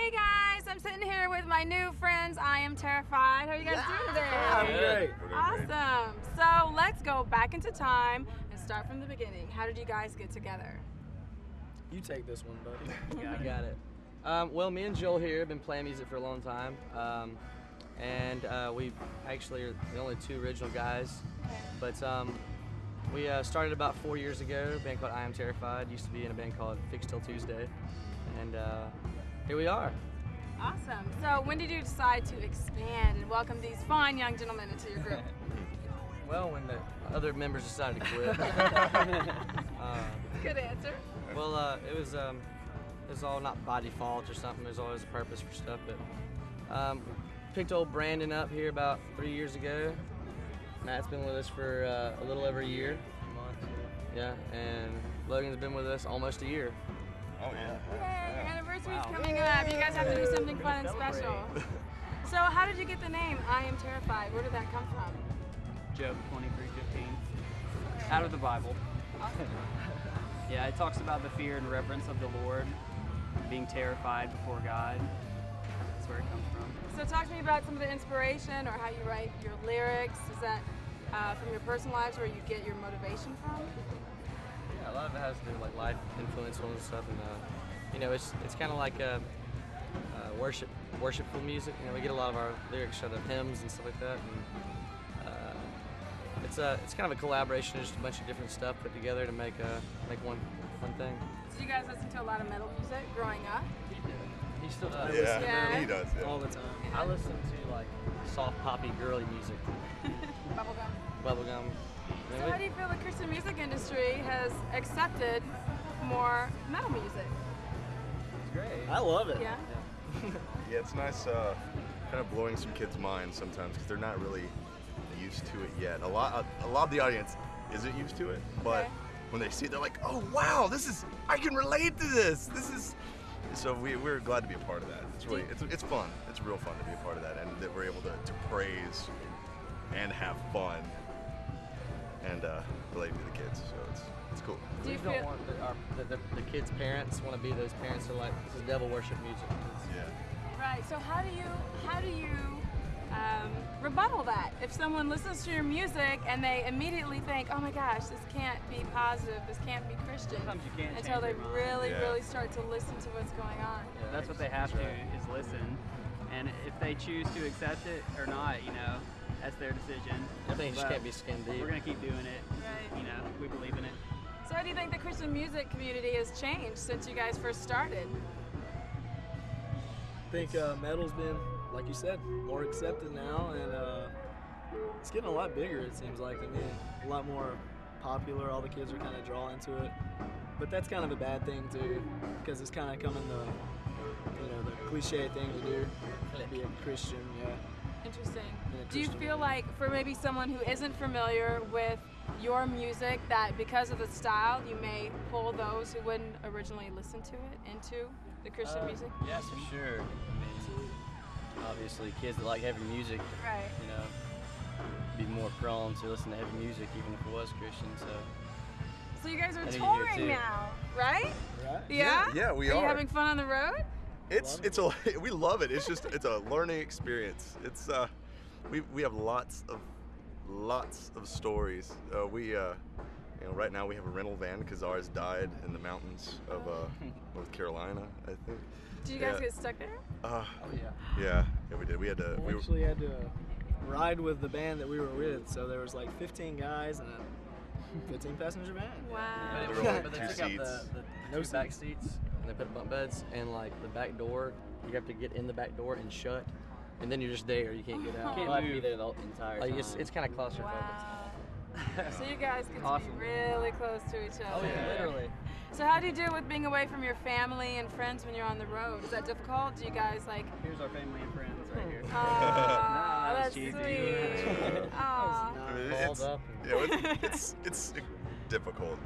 Hey guys, I'm sitting here with my new friends. I am terrified. How are you guys doing today? I'm great. Awesome. So let's go back into time and start from the beginning. How did you guys get together? You take this one, buddy. Yeah, I got it. Well, me and Joel here have been playing music for a long time, and we actually are the only two original guys. But we started about 4 years ago, a band called I Am Terrified. Used to be in a band called Fix Till Tuesday, and here we are. Awesome. So when did you decide to expand and welcome these fine young gentlemen into your group? Well, when the other members decided to quit. Good answer. Well, it was all not by default or something. There's always a purpose for stuff. But picked old Brandon up here about 3 years ago. Matt's been with us for a little over a year. Yeah, and Logan's been with us almost a year. Oh yeah. Yay! Anniversary's coming up. You guys have to do something fun and special. So how did you get the name I Am Terrified? Where did that come from? Job 23:15. Out of the Bible. Awesome. Yeah, it talks about the fear and reverence of the Lord, being terrified before God. That's where it comes from. So talk to me about some of the inspiration or how you write your lyrics. Is that from your personal lives where you get your motivation from? Yeah, a lot of it has to do with like life influential and stuff, and you know, it's kind of like worshipful music. You know, we get a lot of our lyrics out of hymns and stuff like that, and it's kind of a collaboration of just a bunch of different stuff put together to make one thing. So you guys listen to a lot of metal music growing up? He still does. Yeah. He does. Yeah. All the time. I listen to like soft poppy girly music, Bubblegum. bubblegum. So how do you feel the Christian music industry has accepted more metal music? It's great. I love it. Yeah? Yeah, it's nice kind of blowing some kids' minds sometimes because they're not really used to it yet. A lot of the audience isn't used to it, but Okay. when they see it, they're like, oh wow, I can relate to this. So we're glad to be a part of that. It's really, it's fun. It's real fun to be a part of that, and that we're able to praise and have fun and relate to the kids. So it's cool. Do you We don't feel want the kids' parents want to be those parents who are like, this is devil worship music. Yeah. right? So how do you rebuttal that? If someone listens to your music and they immediately think, oh my gosh, this can't be positive, this can't be Christian, Sometimes you can't until they change their mind. really start to listen to what's going on. That's what they have to is listen. And if they choose to accept it or not, you know, that's their decision. I think it just But can't be skinned deep. We're going to keep doing it. Right. You know, we believe in it. So how do you think the Christian music community has changed since you guys first started? I think metal's been, like you said, more accepted now, and it's getting a lot bigger, it seems like to me. A lot more popular. All the kids are kind of drawn into it. But that's kind of a bad thing too, because it's kind of coming the cliche thing to do, be a Christian. Yeah. Interesting. Yeah, Do you Christian. feel like for maybe someone who isn't familiar with your music that because of the style you may pull those who wouldn't originally listen to it into the Christian music? Yes, for sure. I mean, obviously, kids that like heavy music, Right. you know, be more prone to listen to heavy music, even if it was Christian. So you guys are I think you do touring too. now, right? Right? Yeah? Yeah, we Are are. you having fun on the road? We love it. It's a learning experience. It's we have lots of stories. Right now we have a rental van because ours died in the mountains of North Carolina, I think. Did you guys get stuck there? Oh yeah. Yeah, we did. We had to. We actually had to ride with the band that we were with, so there was like 15 guys in a 15-passenger van. Wow. There were like But they two took out seats. the two back seats, and they put bunk beds, and like the back door, you have to get in the back door and shut, and then you're just there. You can't get out. Can't You have to move. be there the entire time. It's kind of claustrophobic. Wow. So you guys get to Awesome. be really close to each other. Oh yeah, literally. So how do you deal with being away from your family and friends when you're on the road? Is that difficult? Do you guys like? Here's our family and friends right here. Aw, that was that's cheesy. sweet. Aw. I mean, Balled up. it's difficult.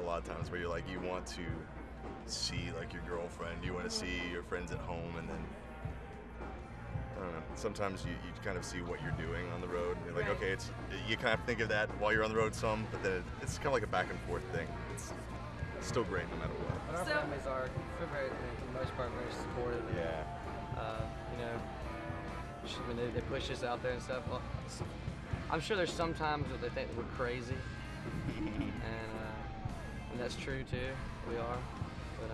A lot of times where you're like you want to see like your girlfriend, you want to see your friends at home, and then I don't know. Sometimes you kind of see what you're doing on the road, and you're like, Right. okay, you kind of think of that while you're on the road some, but then it's kind of like a back and forth thing. still great no matter what. But our So- families are, for the most part, very supportive. And, Yeah. you know, when they push us out there and stuff. Well, I'm sure there's some times that they think that we're crazy, and that's true too. We are. But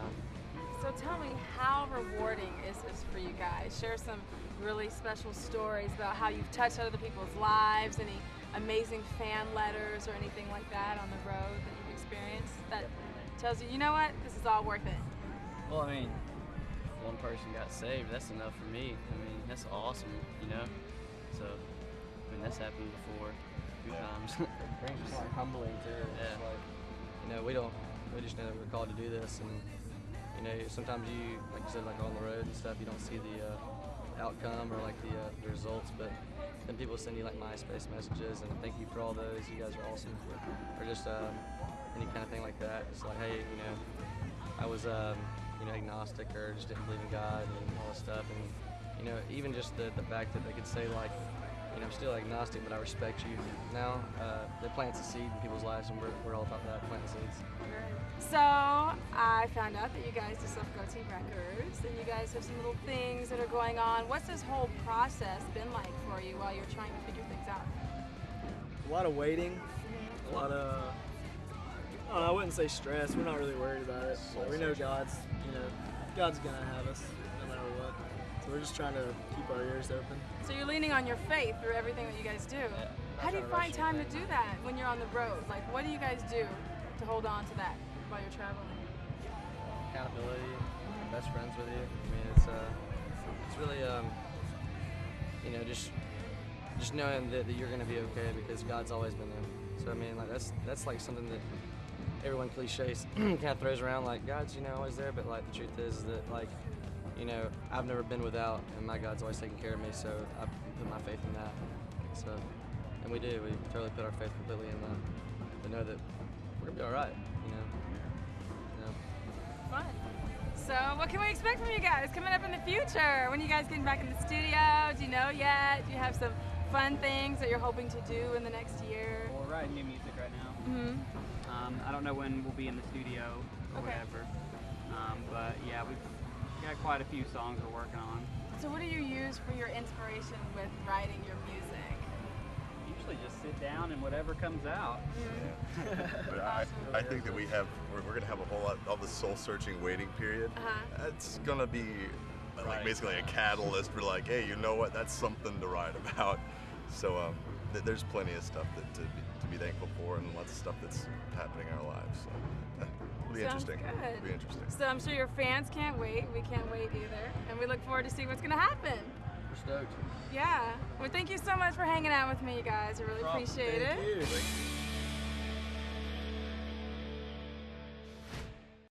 So tell me, how rewarding is this for you guys? Share some really special stories about how you've touched other people's lives, any amazing fan letters or anything like that on the road that you've experienced that tells you, you know what, this is all worth it. Well, I mean, if one person got saved, that's enough for me. I mean, that's awesome, you know? So, I mean, that's happened before a few times. it brings us like humbling too. It's Yeah. like, you know, we just know that we're called to do this, and you know, sometimes you, like you said, like on the road and stuff, you don't see the outcome or like the results, but then people send you like MySpace messages and thank you for all those. You guys are awesome, or just any kind of thing like that. It's like, hey, you know, I was you know, agnostic or just didn't believe in God and all this stuff, and you know, even just the fact that they could say like, you know, I'm still agnostic, but I respect you now. That plants a seed in people's lives, and we're all about that, planting seeds. So I found out that you guys do Self-Goatee Records, and you guys have some little things that are going on. What's this whole process been like for you while you're trying to figure things out? A lot of waiting, a lot of, I don't know, I wouldn't say stress. We're not really worried about it. Like, we know God's gonna have us no matter what. So we're just trying to keep our ears open. So you're leaning on your faith through everything that you guys do. How do you find time to do that when you're on the road? Like, what do you guys do to hold on to that while you're traveling? Accountability, best friends with you. I mean, it's really you know, just knowing that you're gonna be okay because God's always been there. So I mean, like that's like something that everyone cliches kind of throws around, like God's, you know, always there, but like the truth is that, like, you know, I've never been without, and my God's always taking care of me, so I put my faith in that. So, and we do. We totally put our faith completely in that, to know that we're gonna be all right. You know. Fun. So what can we expect from you guys coming up in the future? When are you guys getting back in the studio? Do you know yet? Do you have some fun things that you're hoping to do in the next year? Well, we're writing new music right now. Mm-hmm. I don't know when we'll be in the studio or Okay. whatever. But yeah, we've got quite a few songs we're working on. So what do you use for your inspiration with writing your music? Usually just sit down and whatever comes out. But I think that we're going to have a whole lot of the soul-searching waiting period. Uh-huh. It's going to be like basically a catalyst for like, hey, you know what? That's something to write about. So there's plenty of stuff to be thankful for, and lots of stuff that's happening in our lives. So it'll be Sounds interesting. good. It'll be interesting. So I'm sure your fans can't wait. We can't wait either. And we look forward to see what's going to happen. We're stoked. Yeah. Well, thank you so much for hanging out with me, you guys. I really appreciate it. Thank you. Thank you.